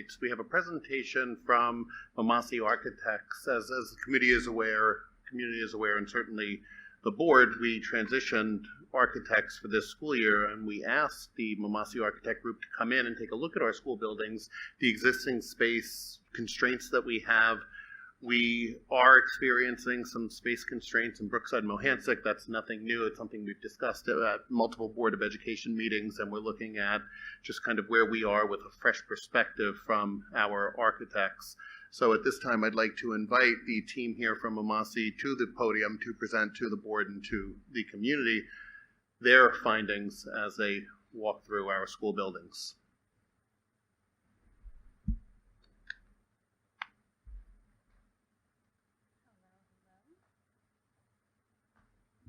updates. We have a presentation from Mamasi Architects. As the community is aware, and certainly the board, we transitioned architects for this school year, and we asked the Mamasi Architect Group to come in and take a look at our school buildings, the existing space constraints that we have. We are experiencing some space constraints in Brookside Mohansick. That's nothing new. It's something we've discussed at multiple Board of Education meetings, and we're looking at just kind of where we are with a fresh perspective from our architects. So at this time, I'd like to invite the team here from Mamasi to the podium to present to the board and to the community their findings as they walk through our school buildings.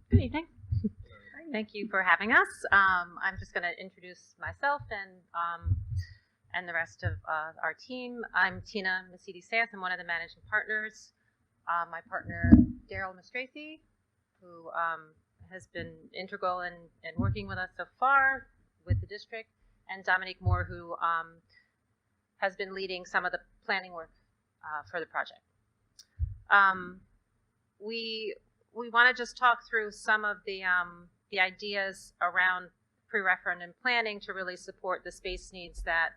Good evening. Thank you for having us. I'm just going to introduce myself and the rest of our team. I'm Tina Masidi-Sanz. I'm one of the managing partners. My partner, Daryl Mastraci, who has been integral in working with us so far with the district, and Dominique Moore, who has been leading some of the planning work for the project. We want to just talk through some of the ideas around pre-referendum planning to really support the space needs that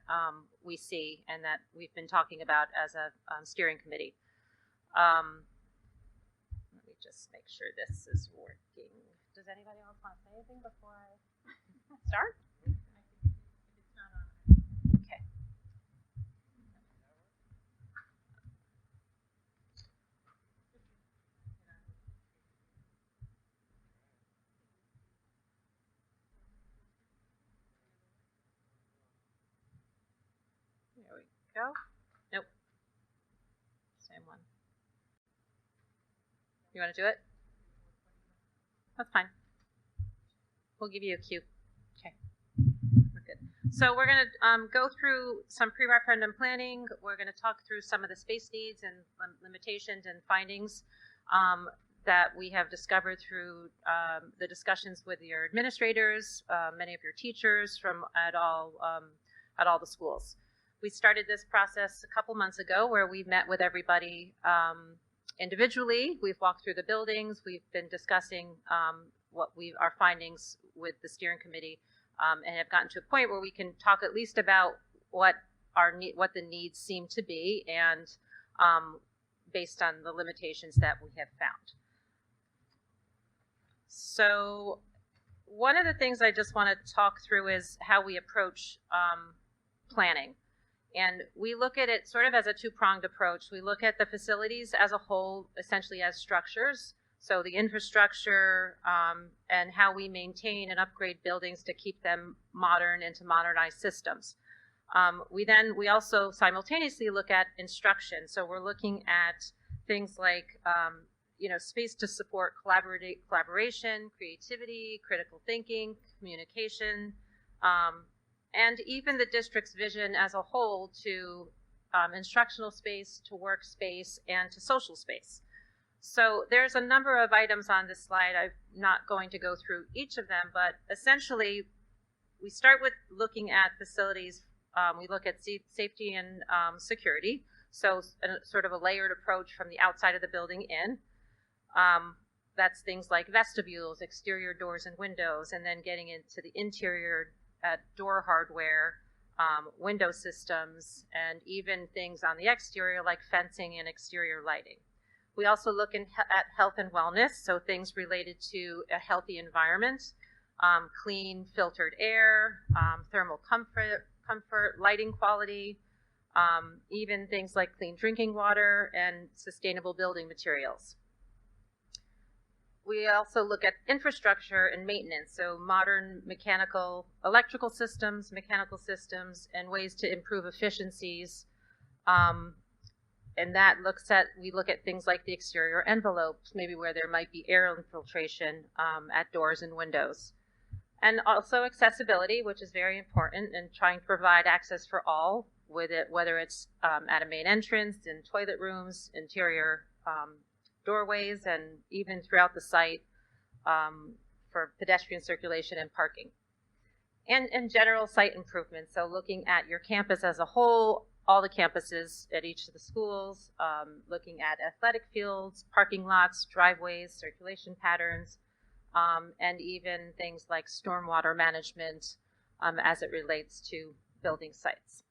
we see and that we've been talking about as a steering committee. Let me just make sure this is working. Does anybody else want to say anything before I start? Okay. There we go. Nope. Same one. You want to do it? That's fine. We'll give you a cue. Okay. We're good. So we're going to go through some pre-referendum planning. We're going to talk through some of the space needs and limitations and findings that we have discovered through the discussions with your administrators, many of your teachers from at all the schools. We started this process a couple months ago where we met with everybody individually. We've walked through the buildings. We've been discussing our findings with the steering committee, and have gotten to a point where we can talk at least about what the needs seem to be, and based on the limitations that we have found. So one of the things I just want to talk through is how we approach planning. And we look at it sort of as a two-pronged approach. We look at the facilities as a whole, essentially as structures. So the infrastructure and how we maintain and upgrade buildings to keep them modern and to modernize systems. We also simultaneously look at instruction. So we're looking at things like space to support collaboration, creativity, critical thinking, communication, and even the district's vision as a whole to instructional space, to workspace, and to social space. So there's a number of items on this slide. I'm not going to go through each of them, but essentially we start with looking at facilities. We look at safety and security, so sort of a layered approach from the outside of the building in. That's things like vestibules, exterior doors and windows, and then getting into the interior door hardware, window systems, and even things on the exterior like fencing and exterior lighting. We also look at health and wellness, so things related to a healthy environment, clean filtered air, thermal comfort, lighting quality, even things like clean drinking water and sustainable building materials. We also look at infrastructure and maintenance, so modern electrical systems, mechanical systems, and ways to improve efficiencies. And we look at things like the exterior envelopes, maybe where there might be air infiltration at doors and windows. And also accessibility, which is very important, and trying to provide access for all with it, whether it's at a main entrance, in toilet rooms, interior doorways, and even throughout the site for pedestrian circulation and parking. And general site improvements, so looking at your campus as a whole, all the campuses at each of the schools, looking at athletic fields, parking lots, driveways, circulation patterns, and even things like stormwater management as it relates to building sites.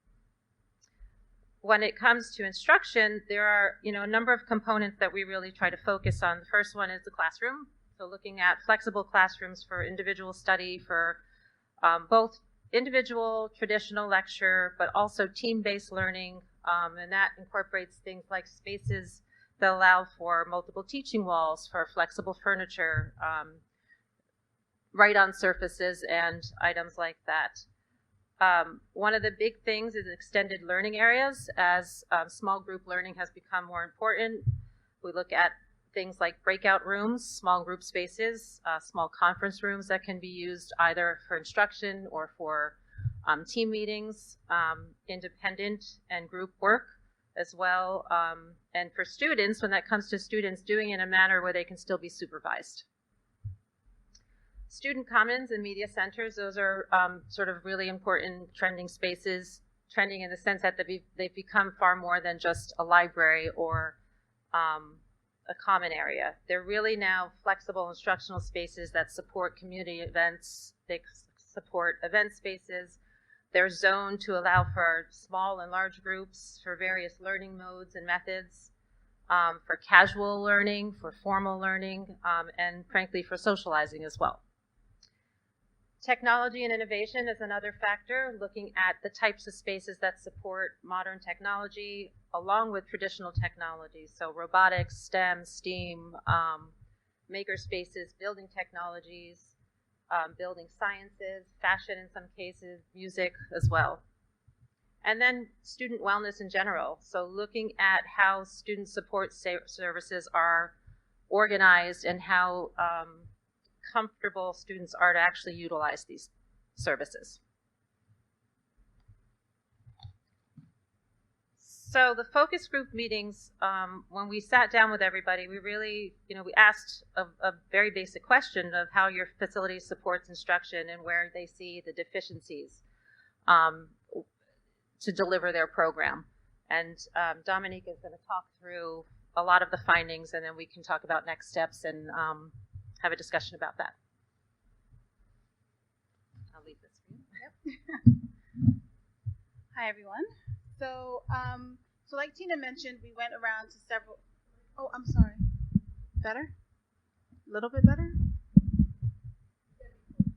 When it comes to instruction, there are a number of components that we really try to focus on. The first one is the classroom. So looking at flexible classrooms for individual study, for both individual traditional lecture, but also team-based learning, and that incorporates things like spaces that allow for multiple teaching walls, for flexible furniture, write-on surfaces, and items like that. One of the big things is extended learning areas. As small group learning has become more important, we look at things like breakout rooms, small group spaces, small conference rooms that can be used either for instruction or for team meetings, independent and group work as well. And for students, when that comes to students, doing it in a manner where they can still be supervised. Student commons and media centers, those are sort of really important trending spaces, trending in the sense that they've become far more than just a library or a common area. They're really now flexible instructional spaces that support community events. They support event spaces. They're zoned to allow for small and large groups, for various learning modes and methods, for casual learning, for formal learning, and frankly for socializing as well. Technology and innovation is another factor, looking at the types of spaces that support modern technology along with traditional technologies. So robotics, STEM, STEAM, maker spaces, building technologies, building sciences, fashion in some cases, music as well. And then student wellness in general. So looking at how student support services are organized and how comfortable students are to actually utilize these services. So the focus group meetings, when we sat down with everybody, we really, we asked a very basic question of how your facility supports instruction and where they see the deficiencies to deliver their program. And Dominique is going to talk through a lot of the findings, and then we can talk about next steps and have a discussion about that. I'll leave this for you. Yep. Hi, everyone. So like Tina mentioned, we went around to several. Oh, I'm sorry. Better? A little bit better?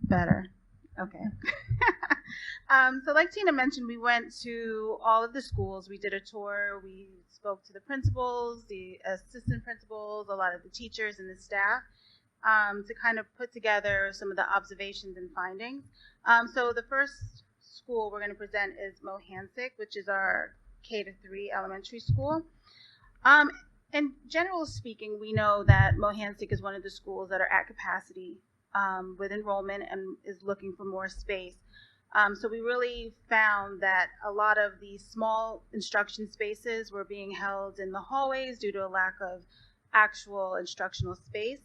Better. Okay. So like Tina mentioned, we went to all of the schools. We did a tour. We spoke to the principals, the assistant principals, a lot of the teachers and the staff. To kind of put together some of the observations and findings. So the first school we're going to present is Mohansic, which is our K-3 elementary school. In general speaking, we know that Mohansic is one of the schools that are at capacity with enrollment and is looking for more space. So we really found that a lot of these small instruction spaces were being held in the hallways due to a lack of actual instructional space.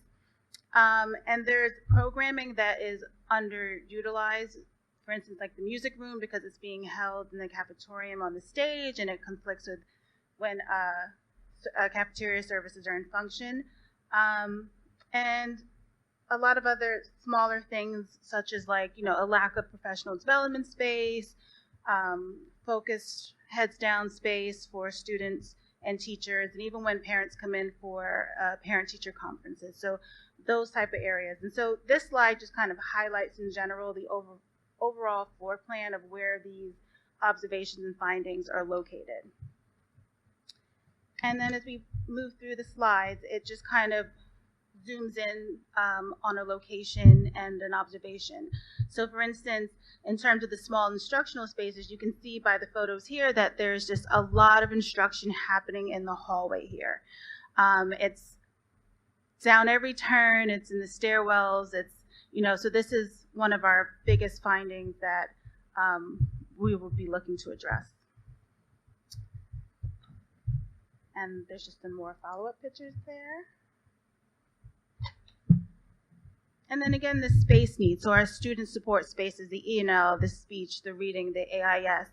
And there's programming that is underutilized, for instance, like the music room, because it's being held in the cafetorium on the stage, and it conflicts with when cafeteria services are in function. And a lot of other smaller things, such as like, a lack of professional development space, focused heads down space for students and teachers, and even when parents come in for parent-teacher conferences. So those type of areas. And so this slide just kind of highlights in general the overall floor plan of where these observations and findings are located. And then as we move through the slides, it just kind of zooms in on a location and an observation. So for instance, in terms of the small instructional spaces, you can see by the photos here that there's just a lot of instruction happening in the hallway here. It's down every turn, it's in the stairwells, it's, so this is one of our biggest findings that we will be looking to address. And there's just some more follow-up pictures there. And then again, the space needs. So our student support spaces, the E&L, the speech, the reading, the AIS.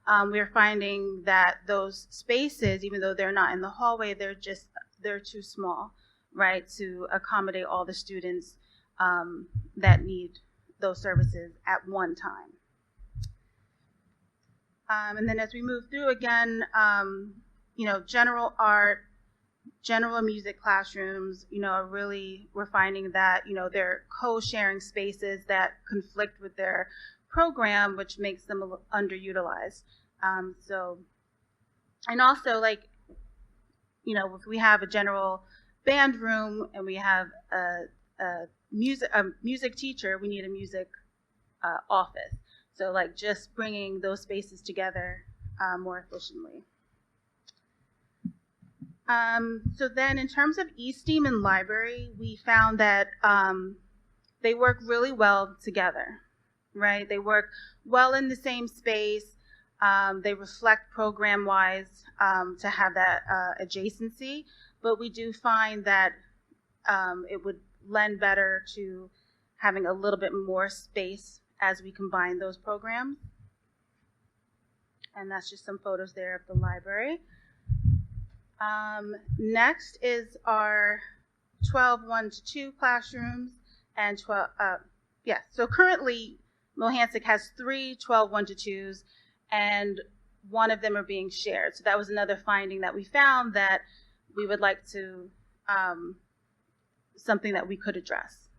we're finding that those spaces, even though they're not in the hallway, they're too small, right, to accommodate all the students that need those services at one time. And then as we move through again, general art, general music classrooms, we're finding that, they're co-sharing spaces that conflict with their program, which makes them underutilized. And also, if we have a general band room and we have a music teacher, we need a music office. So just bringing those spaces together more efficiently. So then in terms of eSteam and library, we found that they work really well together, right? They work well in the same space. They reflect program-wise to have that adjacency, but we do find that it would lend better to having a little bit more space as we combine those programs. And that's just some photos there of the library. Next is our 12 1-2 classrooms and 12, so currently Mohansic has 3 12 1-2s and one of them are being shared. So that was another finding that we found that we would like to, something that we could address.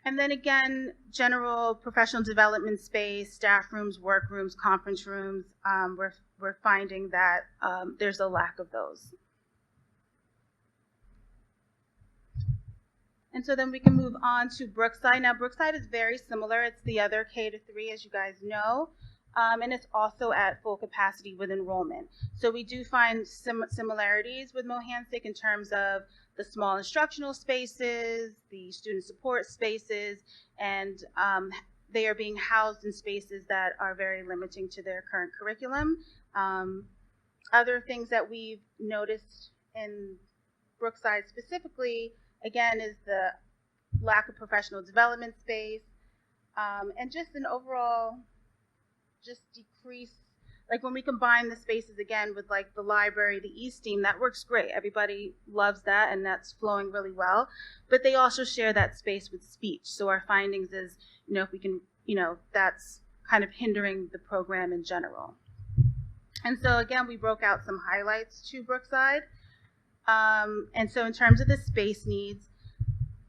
And then again, general professional development space, staff rooms, workrooms, conference rooms, we're finding that there's a lack of those. And so then we can move on to Brookside. Now, Brookside is very similar. It's the other K-3, as you guys know, and it's also at full capacity with enrollment. So we do find similarities with Mohansic in terms of the small instructional spaces, the student support spaces, and they are being housed in spaces that are very limiting to their current curriculum. Other things that we've noticed in Brookside specifically, again, is the lack of professional development space, and just an overall decrease. When we combine the spaces again with the library, the eSteam, that works great. Everybody loves that and that's flowing really well. But they also share that space with speech. So our findings is, if we can, that's kind of hindering the program in general. And so again, we broke out some highlights to Brookside. And so in terms of the space needs,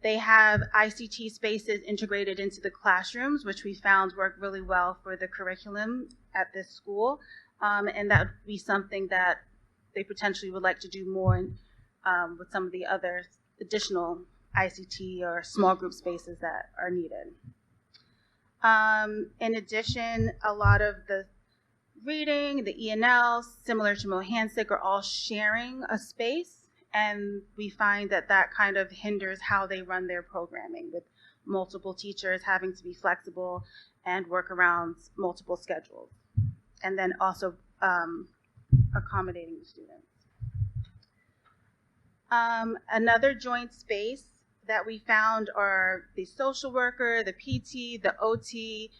they have ICT spaces integrated into the classrooms, which we found work really well for the curriculum at this school. And that would be something that they potentially would like to do more in, with some of the other additional ICT or small group spaces that are needed. In addition, a lot of the reading, the E&L, similar to Mohansic, are all sharing a space. And we find that kind of hinders how they run their programming, with multiple teachers having to be flexible and work around multiple schedules, and then also accommodating the students. Another joint space that we found are the social worker, the PT, the OT.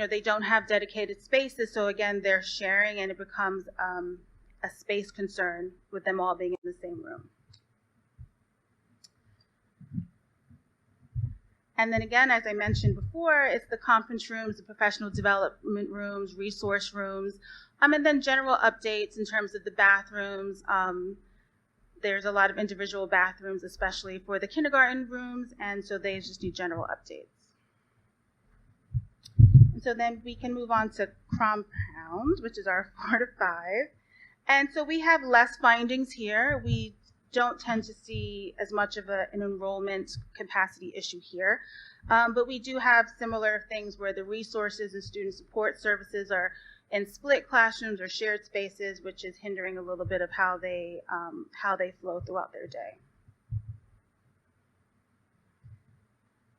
They don't have dedicated spaces, so again, they're sharing, and it becomes a space concern with them all being in the same room. And then again, as I mentioned before, it's the conference rooms, the professional development rooms, resource rooms, and then general updates in terms of the bathrooms. There's a lot of individual bathrooms, especially for the kindergarten rooms, and so they just need general updates. And so then we can move on to Compound, which is our 4 to 5. And so we have less findings here. We don't tend to see as much of an enrollment capacity issue here. But we do have similar things where the resources and student support services are in split classrooms or shared spaces, which is hindering a little bit of how they flow throughout their day.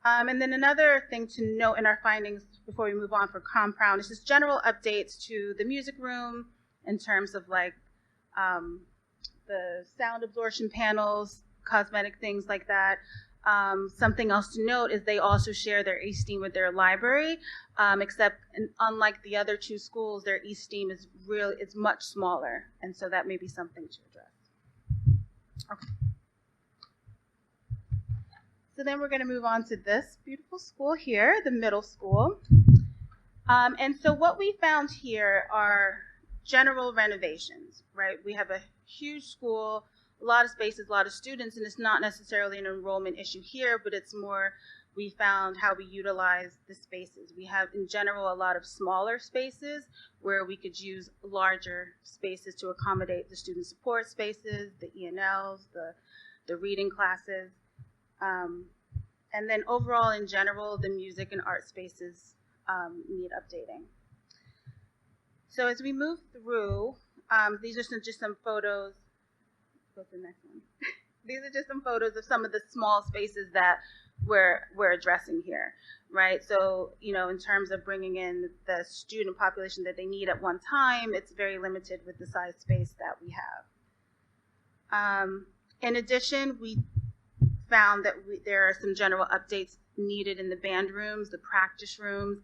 And then another thing to note in our findings before we move on for Compound is just general updates to the music room in terms of the sound absorption panels, cosmetic things like that. Something else to note is they also share their eSteam with their library, except unlike the other two schools, their eSteam is much smaller, and so that may be something to address. Okay. So then we're going to move on to this beautiful school here, the middle school. And so what we found here are general renovations, right? We have a huge school, a lot of spaces, a lot of students, and it's not necessarily an enrollment issue here, but it's more we found how we utilize the spaces. We have, in general, a lot of smaller spaces where we could use larger spaces to accommodate the student support spaces, the ENLs, the reading classes. And then overall, in general, the music and art spaces need updating. So as we move through, these are just some photos. Go to the next one. These are just some photos of some of the small spaces that we're addressing here, right? So, you know, in terms of bringing in the student population that they need at one time, it's very limited with the size space that we have. In addition, we found that there are some general updates needed in the band rooms, the practice rooms.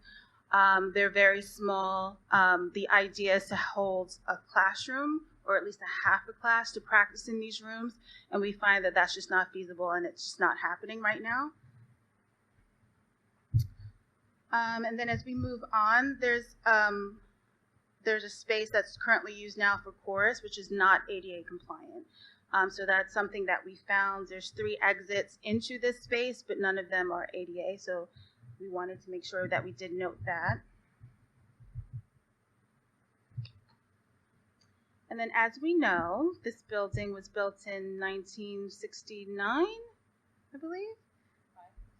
They're very small. The idea is to hold a classroom or at least a half a class to practice in these rooms, and we find that that's just not feasible and it's just not happening right now. And then as we move on, there's a space that's currently used now for chorus, which is not ADA compliant. So that's something that we found. There's 3 exits into this space, but none of them are ADA, so we wanted to make sure that we did note that. And then as we know, this building was built in 1969, I believe,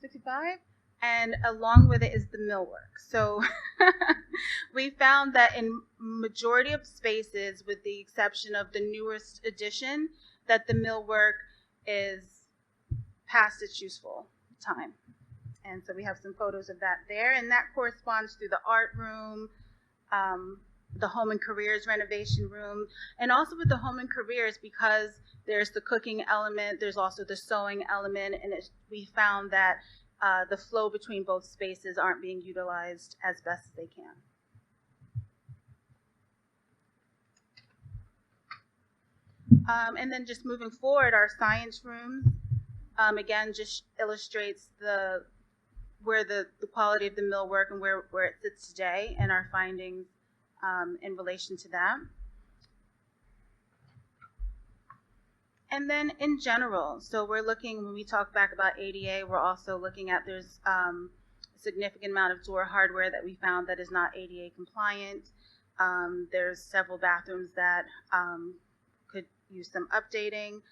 65. And along with it is the millwork. So we found that in majority of spaces, with the exception of the newest addition, that the millwork is past its useful time. And so we have some photos of that there, and that corresponds to the art room, the home and careers renovation room, and also with the home and careers, because there's the cooking element, there's also the sewing element, and we found that the flow between both spaces aren't being utilized as best as they can. And then just moving forward, our science rooms, again, just illustrates where the quality of the millwork and where it sits today and our findings in relation to that. And then in general, so we're looking, when we talk back about ADA, we're also looking at there's a significant amount of door hardware that we found that is not ADA compliant. There's several bathrooms that could use some updating.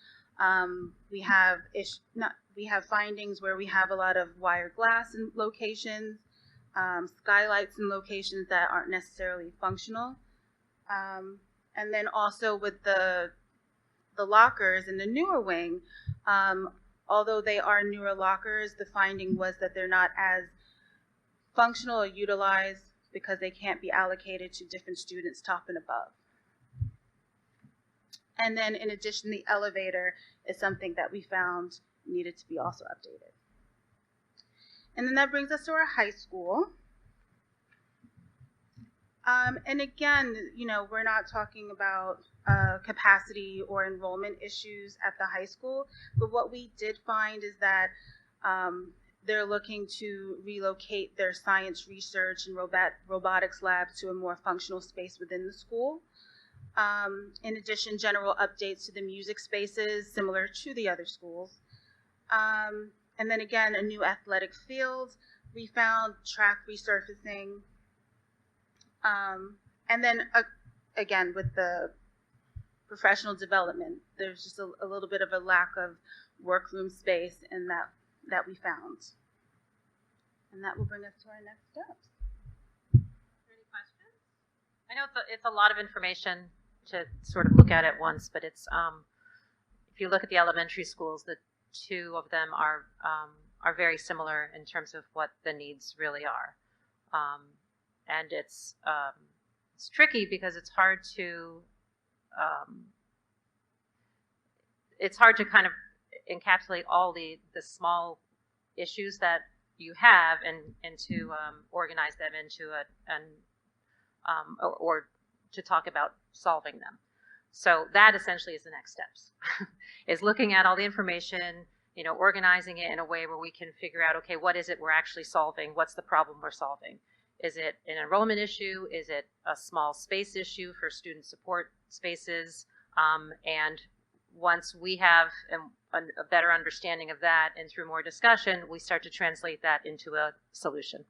We have findings where we have a lot of wire glass in locations, skylights in locations that aren't necessarily functional. And then also with the lockers in the newer wing, although they are newer lockers, the finding was that they're not as functional or utilized because they can't be allocated to different students top and above. And then in addition, the elevator is something that we found needed to be also updated. And then that brings us to our high school. And again, you know, we're not talking about capacity or enrollment issues at the high school, but what we did find is that they're looking to relocate their science research and robotics labs to a more functional space within the school. In addition, general updates to the music spaces, similar to the other schools. And then again, a new athletic field. We found track resurfacing. And then again, with the professional development, there's just a little bit of a lack of workroom space in that we found. And that will bring us to our next steps. Any questions? I know it's a lot of information to sort of look at once, but it's if you look at the elementary schools, the 2 of them are very similar in terms of what the needs really are, and it's tricky because it's hard to kind of encapsulate all the small issues that you have and to organize them into or to talk about solving them. So that essentially is the next steps, is looking at all the information, organizing it in a way where we can figure out, okay, what is it we're actually solving? What's the problem we're solving? Is it an enrollment issue? Is it a small space issue for student support spaces? And once we have a better understanding of that and through more discussion, we start to translate that into a solution.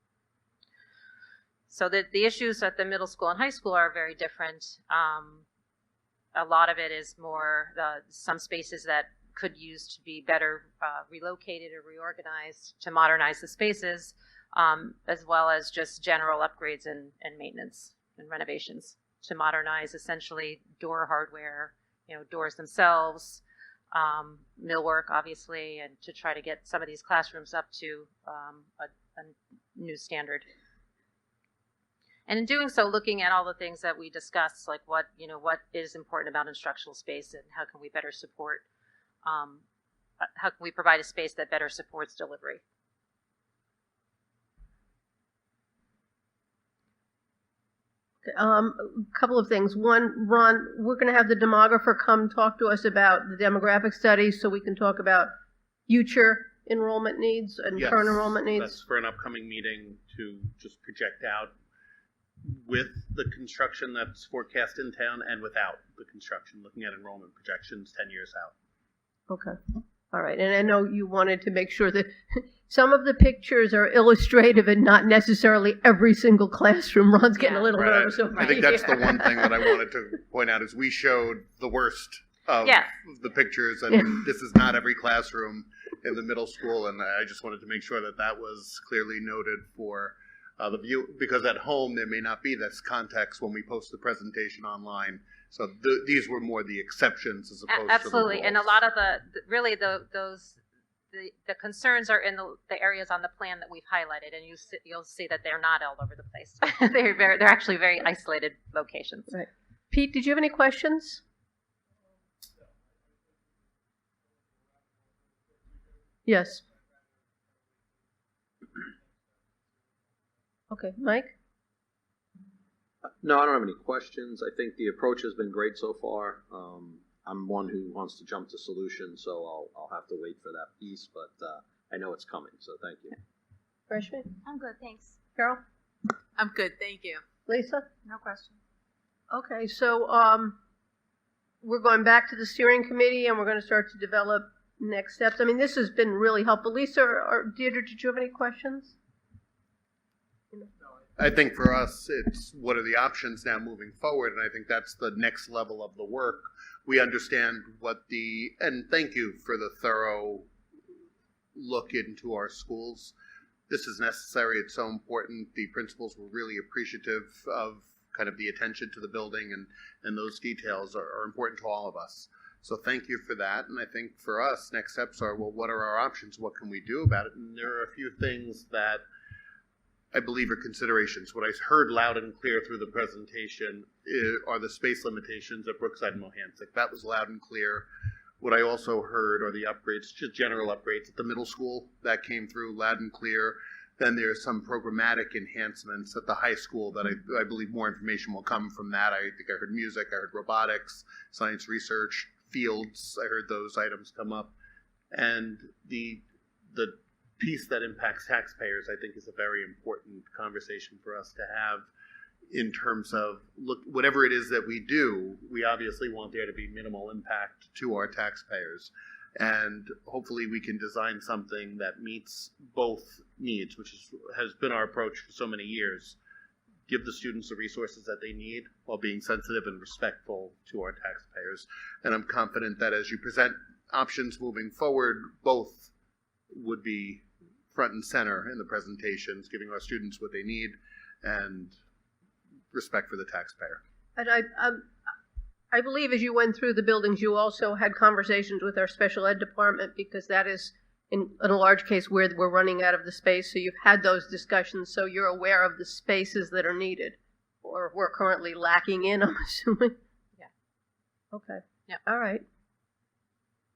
So the issues at the middle school and high school are very different. A lot of it is more some spaces that could use to be better relocated or reorganized to modernize the spaces, as well as just general upgrades and maintenance and renovations to modernize essentially door hardware, doors themselves, millwork, obviously, and to try to get some of these classrooms up to a new standard. And in doing so, looking at all the things that we discussed, like what is important about instructional space and how can we better support, how can we provide a space that better supports delivery. A couple of things. One, Ron, we're going to have the demographer come talk to us about the demographic studies so we can talk about future enrollment needs and Yes, current enrollment needs. That's for an upcoming meeting to just project out with the construction that's forecast in town and without the construction, looking at enrollment projections 10 years out. Okay. All right. And I know you wanted to make sure that some of the pictures are illustrative and not necessarily every single classroom. Ron's getting a little nervous over I think that's here. the one thing that I wanted to point out is we showed the worst of the pictures, and this is not every classroom in the middle school, and I just wanted to make sure that that was clearly noted for the view, because at home there may not be this context when we post the presentation online. So these were more the exceptions as opposed Absolutely. to the And a lot of the concerns are in the areas on the plan that we've highlighted, and you'll see that they're not all over the place. They're actually very isolated locations. Right. Pete, did you have any questions? Yes. Okay, Mike? No, I don't have any questions. I think the approach has been great so far. I'm one who wants to jump to solutions, so I'll have to wait for that piece, but I know it's coming, so thank you. Freshman? I'm good, thanks. Carol? I'm good, thank you. Lisa? No question. Okay, so we're going back to the steering committee and we're going to start to develop next steps. I mean, this has been really helpful. Lisa or Deirdre, did you have any questions? I think for us, it's what are the options now moving forward, and I think that's the next level of the work. We understand and thank you for the thorough look into our schools. This is necessary, it's so important. The principals were really appreciative of kind of the attention to the building, and those details are important to all of us. So thank you for that, and I think for us, next steps are, well, what are our options? What can we do about it? And there are a few things that I believe are considerations. What I heard loud and clear through the presentation are the space limitations at Brookside and Mohansick. That was loud and clear. What I also heard are the upgrades, just general upgrades at the middle school. That came through loud and clear. Then there's some programmatic enhancements at the high school that I believe more information will come from that. I think I heard music, I heard robotics, science research, fields. I heard those items come up. And the piece that impacts taxpayers, I think, is a very important conversation for us to have in terms of, look, whatever it is that we do, we obviously want there to be minimal impact to our taxpayers. And hopefully we can design something that meets both needs, which has been our approach for so many years. Give the students the resources that they need while being sensitive and respectful to our taxpayers. And I'm confident that as you present options moving forward, both would be front and center in the presentations, giving our students what they need and respect for the taxpayer. And I believe as you went through the buildings, you also had conversations with our special ed department, because that is, in a large case, where we're running out of the space. So you've had those discussions, so you're aware of the spaces that are needed or we're currently lacking in, I'm assuming. Yeah. Okay. Yeah. All right.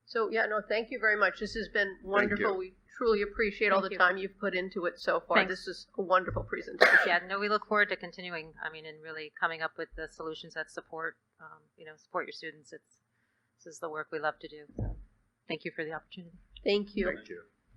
So, yeah, no, thank you very much. This has been wonderful. you. We truly appreciate all Thank the you. time you've put into it so far. Thanks. This is a wonderful presentation. Yeah, no, we look forward to continuing, and really coming up with the solutions that support, support your students. This is the work we love to do. So thank you for the opportunity. Thank you. Thank you.